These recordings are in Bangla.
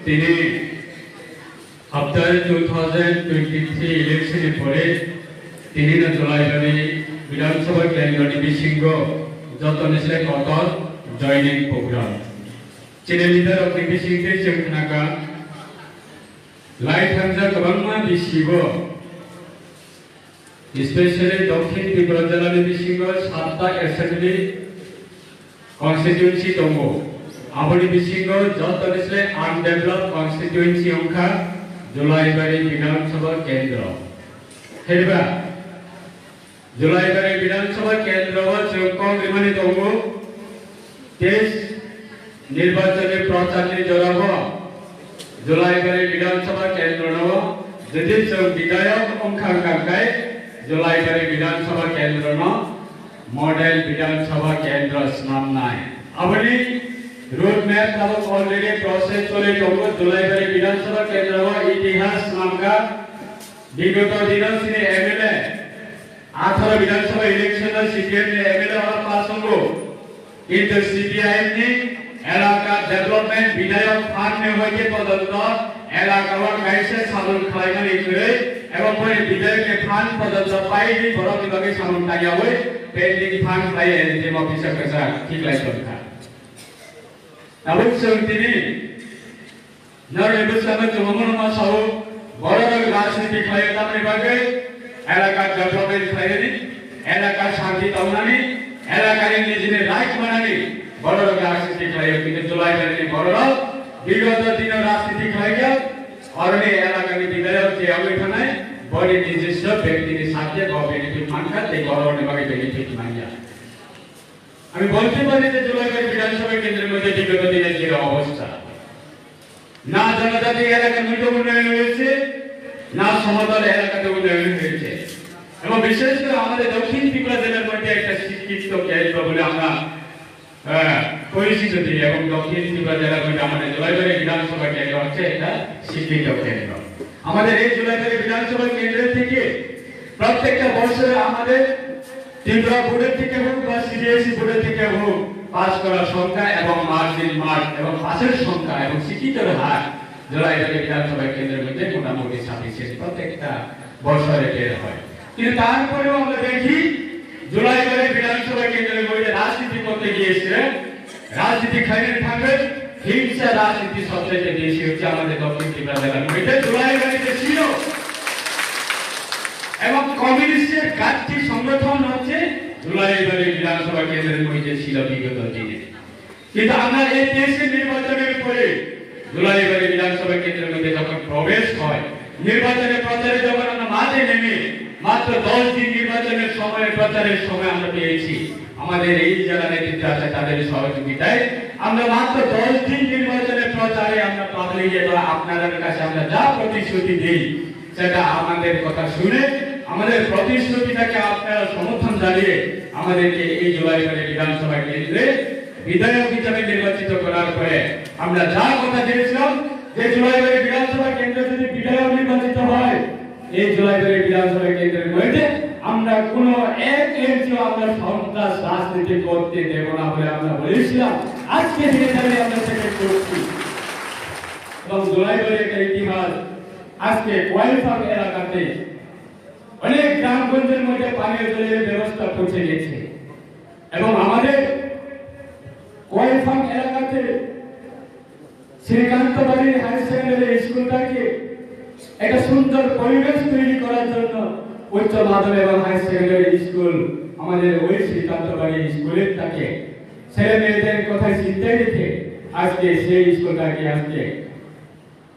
তিনি আফটার 2023 ইলেকশনের পরে তিনি জলাইবাড়ি বিধানসভা কেন্দ্র নিবিসিংহ যতन से कतर जॉइनिंग प्रोग्राम चेने लीडर ऑफ निबिसिंह जों खोनागा लाइट हान्जा गोबां बिसिबो स्पेशली दक्षिण त्रिपुरा जिल्ला निबिसिंह 7टा एसेंबली कन्स्टिट्युएंसी दङ आबनि बिसिंह जतन से अनडेवलप कन्स्टिट्युएंसी अंखा जलाइबाड़ी विधानसभा केंद्र हेबा जलाइबाड़ी विधानसभा केंद्र जोंकरिमानि दङ देश निर्वाचन प्रचार जराब जलाइबाड़ी विधानसभा केंद्र यदि जों विधायक अंखा गाय जलाइबाड़ी विधानसभा केंद्र मॉडल विधानसभा केंद्र नाम नाय अबनि रोड मैप तब ऑलरेडी प्रोसेस चले दङ जलाइबाड़ी विधानसभा केंद्र इतिहास नाम का विगत दिनों से एमएलए 18 विधानसभा इलेक्शन सीपीएम ने एमएलए और पास होंगे किंतु सीपीआईएम ने एलाका डेवलपमेंट विधायक फांड में होके पदत्त एलाका वा कैसे साधन खालायनानै करे एवं बै विधायक के फांड पदत्त पाइनि बर विभागे साधन तायावै पेंडिंग फांड लाय एजेम ऑफिसर कसा ठीक लाय दरकार नाबुक संतिनि नरेबो सानो जममनमा साव बड़ राजनीति खालायनानै बागै एलाका डेवलपमेंट खालायनानै एलाका शांति ताउनानै एलाकानि निजिने राइट बनानै बड़ राजनीति खालायो किन्तु जलाइबाड़ी बड़ विगत दिन राजनीति खालायो और ने एलाकानि विधायक जे आबै थानाय बड़ी निजिस्व व्यक्तिनि साथे बेनिफिट मानका ते गरौने बागै बेनिफिट मानिया আমি বলতে পারি যে জলাইবাড়ি বিধানসভা কেন্দ্রের মধ্যে বিগত দিনের যে অবস্থা না জনজাতি এলাকার মধ্যে উন্নয়ন হয়েছে না সমতল এলাকাতে উন্নয়ন হয়েছে এবং বিশেষ করে আমাদের দক্ষিণ ত্রিপুরা জেলার মধ্যে একটা শিক্ষিত কেন্দ্র বলে আমরা পরিচিত দিই এবং দক্ষিণ ত্রিপুরা জেলার মধ্যে আমাদের জলাইবাড়ি বিধানসভা কেন্দ্র হচ্ছে একটা শিক্ষিত কেন্দ্র আমাদের এই জলাইবাড়ি বিধানসভা কেন্দ্র থেকে প্রত্যেকটা বছরে আমাদের त्रिपुरा बोर्ड থেকে হোক বা সিবিএসই बोर्ड থেকে হোক পাস করার সংখ্যা এবং মার্জিন মার্ক এবং পাসের সংখ্যা এবং শিক্ষিতের হার জলাইবাড়ি বিধানসভা কেন্দ্রের মধ্যে মোটামুটি সাফিসিয়েন্ট প্রত্যেকটা বছরে বের হয় কিন্তু তারপরেও আমরা দেখি জলাইবাড়ি বিধানসভা কেন্দ্রের মধ্যে রাজনীতি করতে গিয়েছে রাজনীতি খাইয়ে থাকবে হিংসা রাজনীতি সবচেয়ে বেশি হচ্ছে আমাদের দক্ষিণ ত্রিপুরা জেলার মধ্যে জলাইবাড়িতে ছিল এবং কমিউনিস্টের গাছটি সংগঠন হচ্ছে জলাইবাড়ি বিধানসভা কেন্দ্রের মধ্যে ছিল বিগত দিনে কিন্তু আমরা এই দেশের নির্বাচনের পরে জলাইবাড়ি বিধানসভা কেন্দ্রের মধ্যে যখন প্রবেশ হয় নির্বাচনের প্রচারে যখন আমরা মাঠে নেমে মাত্র 10 দিন নির্বাচনের সময় প্রচারের সময় আমরা পেয়েছি আমাদের এই জেলা নেতৃত্ব আছে তাদের সহযোগিতায় আমরা মাত্র 10 দিন নির্বাচনের প্রচারে আমরা পাবলিকে বা আপনাদের কাছে আমরা যা প্রতিশ্রুতি দেই সেটা আমাদের কথা শুনে আমাদের প্রতিশ্রুতিটাকে আপনারা সমর্থন জানিয়ে আমাদেরকে এই জলাইবাড়ি বিধানসভা কেন্দ্রে বিধায়ক হিসেবে নির্বাচিত করার পরে আমরা যা কথা দিয়েছিলাম যে জলাইবাড়ি বিধানসভা কেন্দ্রে যদি বিধায়ক নির্বাচিত হয় এই জলাইবাড়ি বিধানসভা কেন্দ্রের মধ্যে আমরা কোনো এক ইঞ্চিও আমরা সন্ত্রাস রাজনীতি করতে দেব না বলে আমরা বলেছিলাম আজকে দিনে দাঁড়িয়ে আমরা সেটা করছি এবং জলাইবাড়ির একটা ইতিহাস আজকে ওয়াইফার এলাকাতে অনেক গ্রামগঞ্জের মধ্যে পানীয় জলের ব্যবস্থা পৌঁছে গেছে এবং আমাদের ওয়াইফার এলাকাতে শ্রীকান্তবাড়ি হাই সেকেন্ডারি স্কুলটাকে একটা সুন্দর পরিবেশ তৈরি করার জন্য উচ্চ মাধ্যমিক এবং হাই সেকেন্ডারি স্কুল আমাদের ওই শ্রীকান্তবাড়ি স্কুলের থাকে ছেলে মেয়েদের কথা চিন্তায় রেখে আজকে সেই স্কুলটাকে আজকে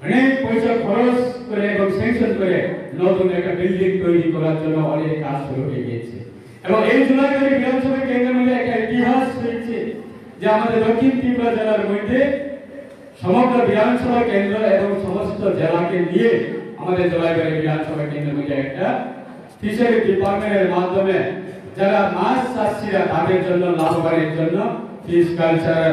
অনেক পয়সা খরচ করে এবং স্যাংশন করে নতুন একটা বিল্ডিং তৈরি করার জন্য অনেক কাজ শুরু হয়ে গেছে এবং এই জলাইবাড়ি বিধানসভা কেন্দ্রের মধ্যে একটা ইতিহাস রয়েছে যে আমাদের দক্ষিণ ত্রিপুরা জেলার মধ্যে সমগ্র বিধানসভা কেন্দ্র এবং সমস্ত জেলাকে নিয়ে আমাদের জলাইবাড়ি বিধানসভা কেন্দ্রের মধ্যে একটা ফিশারি ডিপার্টমেন্টের মাধ্যমে যারা মাছ চাষিরা তাদের জন্য লাভবানের জন্য ফিশ কালচার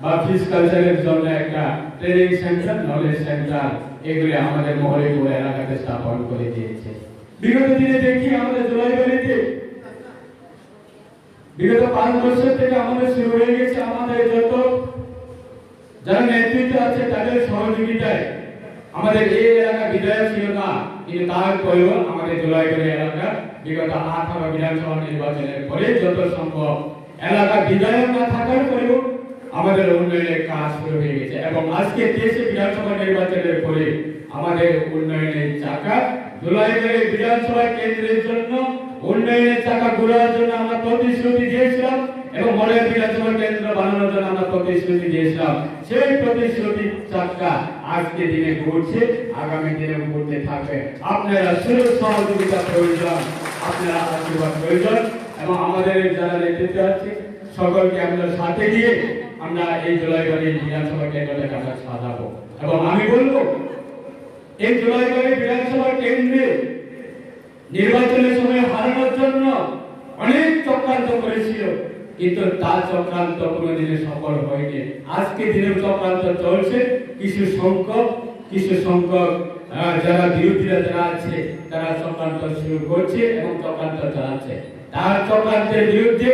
বা ফিশ কালচারের জন্য একটা ট্রেনিং সেন্টার নলেজ সেন্টার এগুলি আমাদের মহলিপুর এলাকাতে স্থাপন করে দিয়েছে বিগত দিনে দেখি আমাদের জলাইবাড়িতে বিগত 5 বছর থেকে আমাদের শুরু হয়ে গেছে আমাদের যত যারা নেতৃত্ব আছে তাদের সহযোগিতায় আমাদের এই এলাকা বিধায়ক ছিল না, কিন্তু তারপরেও আমাদের জোলাইবাড়ি এলাকা বিগত 18 বিধানসভা নির্বাচনের পরে যত সম্ভব এলাকা বিধায়ক না থাকার পরেও আমাদের উন্নয়নের কাজ শুরু হয়ে গেছে এবং আজকে 23 বিধানসভা নির্বাচনের পরে আমাদের উন্নয়নের চাকা জোলাইবাড়ি বিধানসভা কেন্দ্রের জন্য উন্নয়নের চাকা ঘোরার জন্য আমরা প্রতিশ্রুতি দিয়েছিলাম এবং মডেল বিধানসভা কেন্দ্র বানানোর জন্য আমরা প্রতিশ্রুতি দিয়েছিলাম। সেই প্রতিশ্রুতি চাকা আজকে দিনে ঘুরছে, আগামী দিনে ঘুরতে থাকবে। আপনারা সুযোগ সহযোগিতা প্রয়োজন, আপনারা আশীর্বাদ প্রয়োজন এবং আমাদের যারা নেতৃত্ব আছে সকলকে আমরা সাথে নিয়ে আমরা এই জোলাইবাড়ি বিধানসভা কেন্দ্রটাকে আমরা সাজাবো এবং আমি বলবো এই জোলাইবাড়ি বিধানসভা কেন্দ্রে নির্বাচনের সময় হারানোর জন্য অনেক চক্রান্ত করেছিল, কিন্তু তার চক্রান্ত কোনোদিনে সফল হয়নি। আজকে দিনের চক্রান্ত চলছে, কিছু সংখ্যক যারা বিরোধীরা যারা আছে তারা চক্রান্ত শুরু করছে এবং চক্রান্ত চালাচ্ছে। তার চক্রান্তের বিরুদ্ধে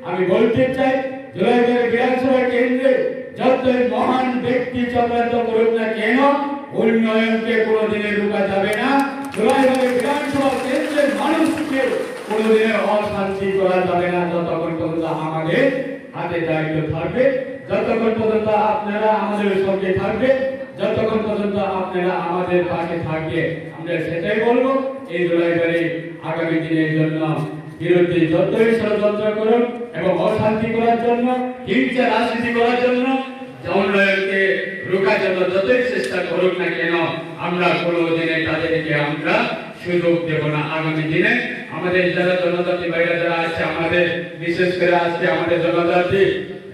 আমি বলতে চাই জোলাইবাড়ি বিধানসভা কেন্দ্রে যতই মহান ব্যক্তি চক্রান্ত করুক না কেন উন্নয়নকে কোনোদিনে রোকা যাবে না। জোলাইবাড়ি বিধানসভা কেন্দ্রের মানুষকে কোনোদিনে অশান্তি করা যাবে না যতক্ষণ পর্যন্ত আমাদের হাতে দায়িত্ব থাকবে, যতক্ষণ পর্যন্ত আপনারা আমাদের সঙ্গে থাকবে, যতক্ষণ পর্যন্ত আপনারা আমাদের পাশে থাকবে। আমরা সেটাই বলবো এই জোলাইবাড়ি আগামী দিনের জন্য বিরোধী যতই ষড়যন্ত্র করুন এবং অশান্তি করার জন্য হিংসা রাজনীতি করার জন্য উন্নয়নকে রোকার জন্য যতই চেষ্টা করুক না কেন আমরা কোনো দিনে তাদেরকে আমরা সুযোগ দেব না। আগামী দিনে আমাদের যারা জনজাতি ভাইরা যারা আছে আমাদের বিশেষ করে আজকে আমাদের জনজাতি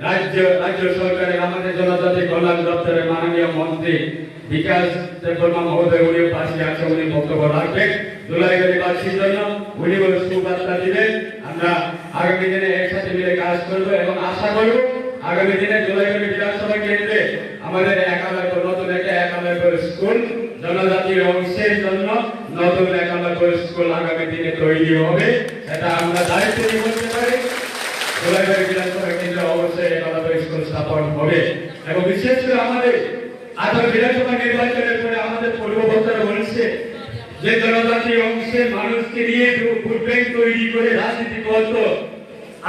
রাজ্য সরকারের আমাদের জনজাতি কল্যাণ দপ্তরের মাননীয় মন্ত্রী বিকাশ দেববর্মা মহোদয় উনি পাশে আছে, উনি বক্তব্য রাখবেন জোলাইবাড়িবাসীর জন্য, উনি সুবার্তা দিবেন। আমরা আগামী দিনে একসাথে মিলে কাজ করবো এবং আশা করবো আগামী দিনে জোলাইবাড়ি বিধানসভা কেন্দ্রে আমাদের নতুন একটা একালয় স্কুল জনজাতির অংশের জন্য নতুন একালয় স্কুল আগামী দিনে তৈরি হবে, এটা আমরা দায়িত্ব নিয়ে বলতে পারি। জোলাইবাড়ি বিধানসভা কেন্দ্রে অবশ্যই একালয় স্কুল স্থাপন হবে এবং বিশেষ করে আমাদের আগামী বিধানসভা নির্বাচনের পরে আমাদের পূর্ববর্তীরা বলছে যে জনজাতি অংশের মানুষকে নিয়ে ভোট ব্যাংক তৈরি করে রাজনীতি করতো।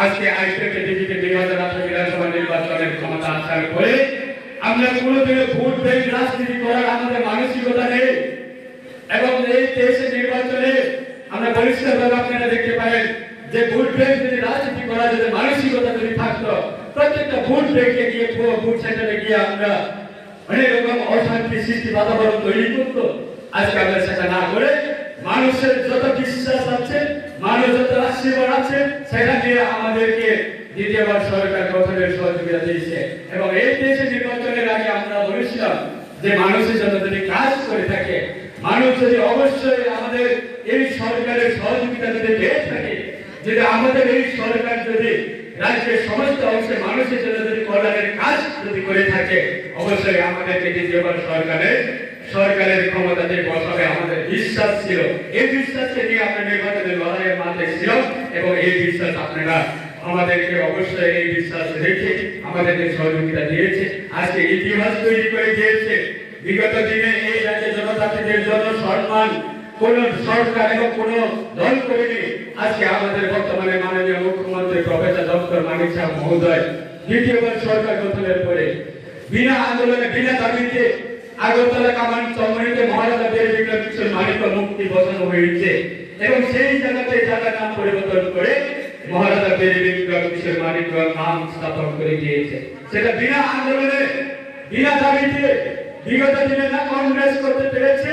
আজকে আইপিএকে ডিজিকে 2018 বিধানসভা নির্বাচনের ক্ষমতা আসার পরে আমরা কোনোদিনও ভোট ব্যাংক রাজনীতি করার আমাদের মানসিকতা নেই এবং এই 23 নির্বাচনে আমরা পরিষ্কারভাবে আপনারা দেখতে পারেন যে ভোট ব্যাংক যদি রাজনীতি করার যদি মানসিকতা যদি থাকতো প্রত্যেকটা ভোট ব্যাংকে গিয়ে ভোট সেন্টারে গিয়ে আমরা অনেক রকম অশান্তি সৃষ্টি বাতাবরণ তৈরি করতো। আজকে আমরা সেটা না করে মানুষের যত বিশ্বাস আছে, মানুষ যত আশীর্বাদ আছে সেটা দিয়ে আমাদেরকে দ্বিতীয়বার সরকার গঠনের সহযোগিতা দিয়েছে এবং এই দেশে নির্বাচনের আগে আমরা বলেছিলাম যে মানুষের জন্য যদি কাজ করে থাকে, মানুষ যদি অবশ্যই আমাদের এই সরকারের সহযোগিতা যদি পেয়ে থাকে, যদি আমাদের এই সরকার যদি রাজ্যের সমস্ত অংশে মানুষের জন্য যদি কল্যাণের কাজ যদি করে থাকে অবশ্যই আমাদেরকে দ্বিতীয়বার সরকারের ক্ষমতাতে বসাবে আমাদের বিশ্বাস ছিল। এই বিশ্বাসকে নিয়ে আমরা নির্বাচনের লড়াইয়ের মাঠে ছিলাম এবং এই বিশ্বাস আপনারা আমাদেরকে অবশ্যই এই বিশ্বাস রেখে আমাদেরকে সহযোগিতা দিয়েছে, আজকে ইতিহাস তৈরি করে দিয়েছে। বিগত দিনে এই রাজ্যের জনজাতিদের জন্য সম্মান কোন সরকার এবং কোন দল করেনি। আজকে আমাদের বর্তমানে মাননীয় মুখ্যমন্ত্রী প্রফেসর ডক্টর মানিক সাহেব মহোদয় দ্বিতীয়বার সরকার গঠনের পরে বিনা আন্দোলনে বিনা দাবিতে আগরতলা কামান চমড়িতে মহারাজা বীর বিক্রম কিশোর মানিক মুক্তি বসানো হয়েছে এবং সেই জায়গাতে জায়গার নাম পরিবর্তন করে মহারাজা বীর বিক্রম কিশোর মানিক নাম স্থাপন করে দিয়েছে। সেটা বিনা আন্দোলনে বিনা দাবিতে বিগত দিনে না কংগ্রেস করতে পেরেছে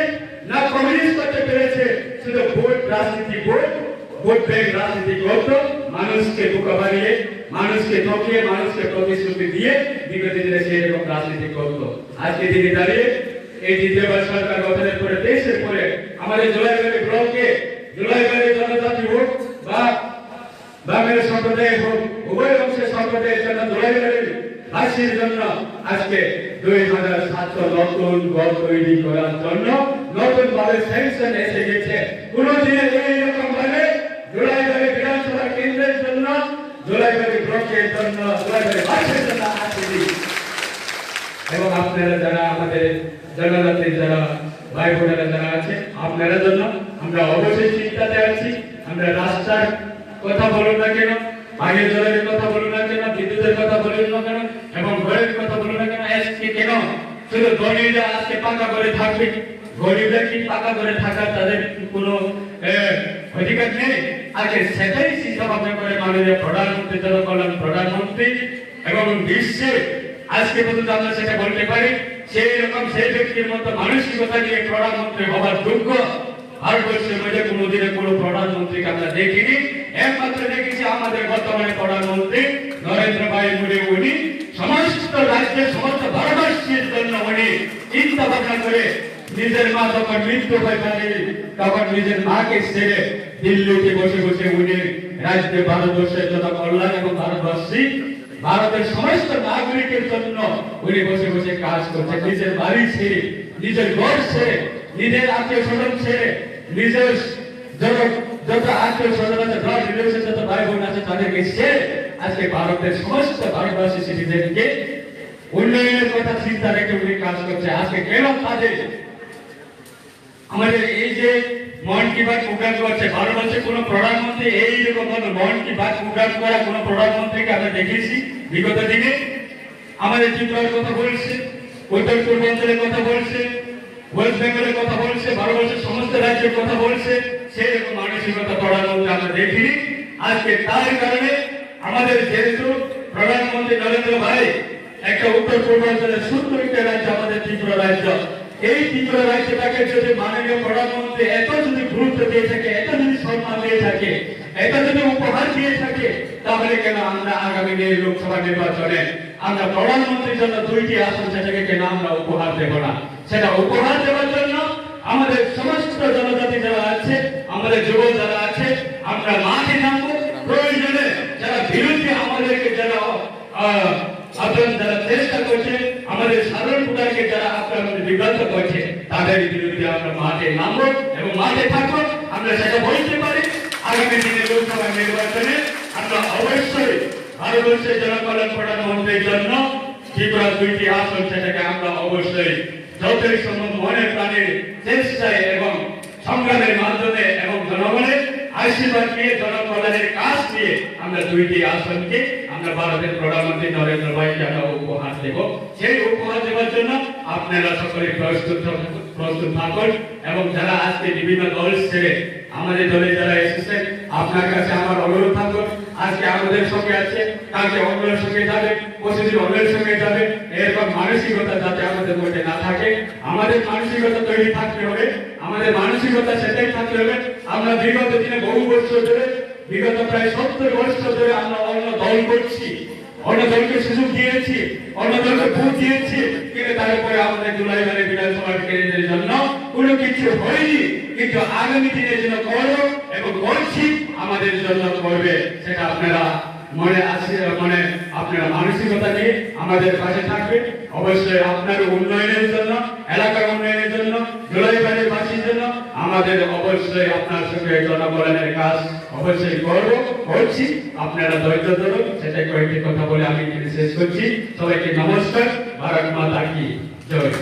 না কমিউনিস্ট করতে পেরেছে, শুধু ভোট রাজনীতি ভোট ব্যাংক রাজনীতি করত, মানুষকে বোকা বানিয়ে মানুষকে ঠকিয়ে মানুষকে প্রতিশ্রুতি দিয়ে বিগত দিনে সেই রকম রাজনীতি করত। আজকে দিনে দাঁড়িয়ে এই দ্বিতীয়বার সরকার গঠনের পরে 23-এর পরে আমাদের জোলাইবাড়ি ব্লকে জোলাইবাড়ি জনজাতি হোক বা বাঙালি সম্প্রদায় হোক উভয় অংশের সম্প্রদায়ের জন্য জোলাইবাড়ির বাসীর জন্য আজকে 2700 নতুন ঘর তৈরি করার জন্য নতুন ভাবে স্যাংশন এসে গেছে। কোনদিন এইরকম ভাবে জোলাইবাড়ি বিধানসভা কেন্দ্রের জন্য জুলাইবাড়ি ব্লকের জন্য জুলাইবাড়ি বাসের জন্য আসছি এবং আপনারা যারা আমাদের জনজাতির যারা ভাই বোনেরা যারা আছে আপনারা জন্য আমরা অবশ্যই চিন্তাতে আছি। আমরা রাস্তার কথা বলুন না কেন, পানীয় জলের কথা বলুন না কেন, বিদ্যুতের কথা বলুন না কেন এবং ঘরের কথা বলুন না কেন, আজকে কেন শুধু ধনীরা আজকে পাকা করে থাকবে? গরিবরা কি পাকা করে থাকার তাদের কোনো অধিকার নেই? আজকে সেটাই চিন্তা ভাবনা করে মাননীয় প্রধানমন্ত্রী জনকল্যাণ প্রধানমন্ত্রী এবং বিশ্বে আজকে পর্যন্ত আমরা সেটা বলতে পারি সেই রকম সেই ব্যক্তির মতো মানসিকতা নিয়ে প্রধানমন্ত্রী হবার যোগ্য ভারতবর্ষের মধ্যে কোনোদিনে কোনো প্রধানমন্ত্রীকে আমরা দেখিনি। একমাত্র দেখেছি আমাদের বর্তমানে প্রধানমন্ত্রী নরেন্দ্র ভাই মোদী। উনি সমস্ত রাজ্যের সমস্ত ভারতবর্ষের জন্য উনি চিন্তা ভাবনা করে নিজের মা যখন মৃত্যু হয়ে থাকে তখন নিজের মাকে ছেড়ে দিল্লিতে বসে বসে উনি রাজ্যে ভারতবর্ষের জন্য কল্যাণ এবং ভারতবর্ষী ভারতের সমস্ত নাগরিকের জন্য উনি বসে বসে কাজ করছেন। নিজের বাড়ি ছেড়ে, নিজের ঘর ছেড়ে, নিজের আত্মীয় স্বজন ছেড়ে, নিজের যত আত্মীয় স্বজন আছে, ব্লাড রিলেশন যত ভাই বোন আছে তাদেরকে ছেড়ে আজকে ভারতের সমস্ত ভারতবাসী সিটিজেনকে উন্নয়নের কথা চিন্তা রেখে উনি কাজ করছে। আজকে কেন কাজে আমাদের এই যে মন কি বাত প্রোগ্রাম করছে ভারতবর্ষে কোনো প্রধানমন্ত্রী এইরকম মন কি বাত প্রোগ্রাম করা কোনো প্রধানমন্ত্রীকে আমরা দেখেছি বিগত দিনে? আমাদের ত্রিপুরার কথা বলছে, উত্তর পূর্বাঞ্চলের কথা বলছে, ওয়েস্ট বেঙ্গলের কথা বলছে, ভারতবর্ষের সমস্ত রাজ্যের কথা বলছে, সেই রকম মানসিকতা প্রধানমন্ত্রী আমরা দেখিনি। আজকে তার কারণে আমাদের যেহেতু প্রধানমন্ত্রী নরেন্দ্র ভাই একটা উত্তর পূর্বাঞ্চলের সুন্দর একটা রাজ্য আমাদের ত্রিপুরা রাজ্য, এই ত্রিপুরা রাজ্যটাকে যদি মাননীয় প্রধানমন্ত্রী এত যদি গুরুত্ব দিয়ে থাকে, এত যদি সম্মান দিয়ে থাকে, এত যদি উপহার দিয়ে থাকে, তাহলে কেন আমরা আগামী লোকসভা নির্বাচনে আমরা প্রধানমন্ত্রীর জন্য 2টি আসন সেটাকে কেন আমরা উপহার দেব না? সেটা উপহার দেওয়ার জন্য আমাদের সমস্ত জনজাতি যারা আছে, আমাদের যুব যারা আছে, আমরা মাঠে নামবো। প্রয়োজনে যারা বিরোধী আমাদেরকে যারা আপনার যারা চেষ্টা করছে, আমাদের সাধারণ ভোটারকে যারা আপনার বিভ্রান্ত করছে, তাদের বিরুদ্ধে আমরা মাঠে নামবো এবং মাঠে থাকবো। আমরা সেটা বলতে পারি আগামী দিনে লোকসভা নির্বাচনে আমরা অবশ্যই ভারতবর্ষের জনকল্যাণ প্রধানমন্ত্রীর জন্য ত্রিপুরা 2টি আসন সেটাকে আমরা অবশ্যই যতই সম্ভব মনের প্রাণের চেষ্টায় এবং সংগ্রামের মাধ্যমে এবং জনগণের আশীর্বাদ নিয়ে জনকল্যাণের কাজ নিয়ে আমরা 2টি আসনকে আমরা ভারতের প্রধানমন্ত্রী নরেন্দ্র ভাইকে আমরা উপহার দেব। সেই উপহার দেওয়ার জন্য আপনারা সকলে প্রস্তুত থাকুন এবং যারা আজকে বিভিন্ন দল ছেড়ে আমাদের দলে যারা এসেছেন, আপনার কাছে আমার অনুরোধ থাকবে, আজকে আমাদের সঙ্গে আছে, কালকে অন্যের সঙ্গে যাবে, পরশুদিন অন্যের সঙ্গে যাবে, এরকম মানসিকতা যাতে আমাদের মধ্যে না থাকে। আমাদের মানসিকতা তৈরি থাকতে হবে, আমাদের মানসিকতা সেটাই থাকতে হবে। আমরা বিগত দিনে বহু বছর ধরে, বিগত প্রায় 70 বছর ধরে আমরা অন্য দল করছি, অন্য দলকে সুযোগ দিয়েছি, অন্য দলকে ভোট দিয়েছি, কিন্তু তারপরে আমাদের জুলাইবাড়ি বিধানসভা কেন্দ্রের জন্য কোনো কিছু হয়নি। কিন্তু আগামী দিনের জন্য করো এবং করছি, আমাদের জন্য করবে, সেটা আপনারা মনে আছে, মানে আপনারা মানসিকতা নিয়ে আমাদের পাশে থাকবে। অবশ্যই আপনার উন্নয়নের জন্য, এলাকার উন্নয়নের জন্য, জুলাইবাড়ির বাসীর জন্য আমাদের অবশ্যই আপনার সঙ্গে জনকল্যাণের কাজ অবশ্যই করছি। আপনারা ধৈর্য ধরুন, সেটাই কয়েকটি কথা বলে আমি শেষ করছি। সবাইকে নমস্কার। ভারত মাতা কি জয়।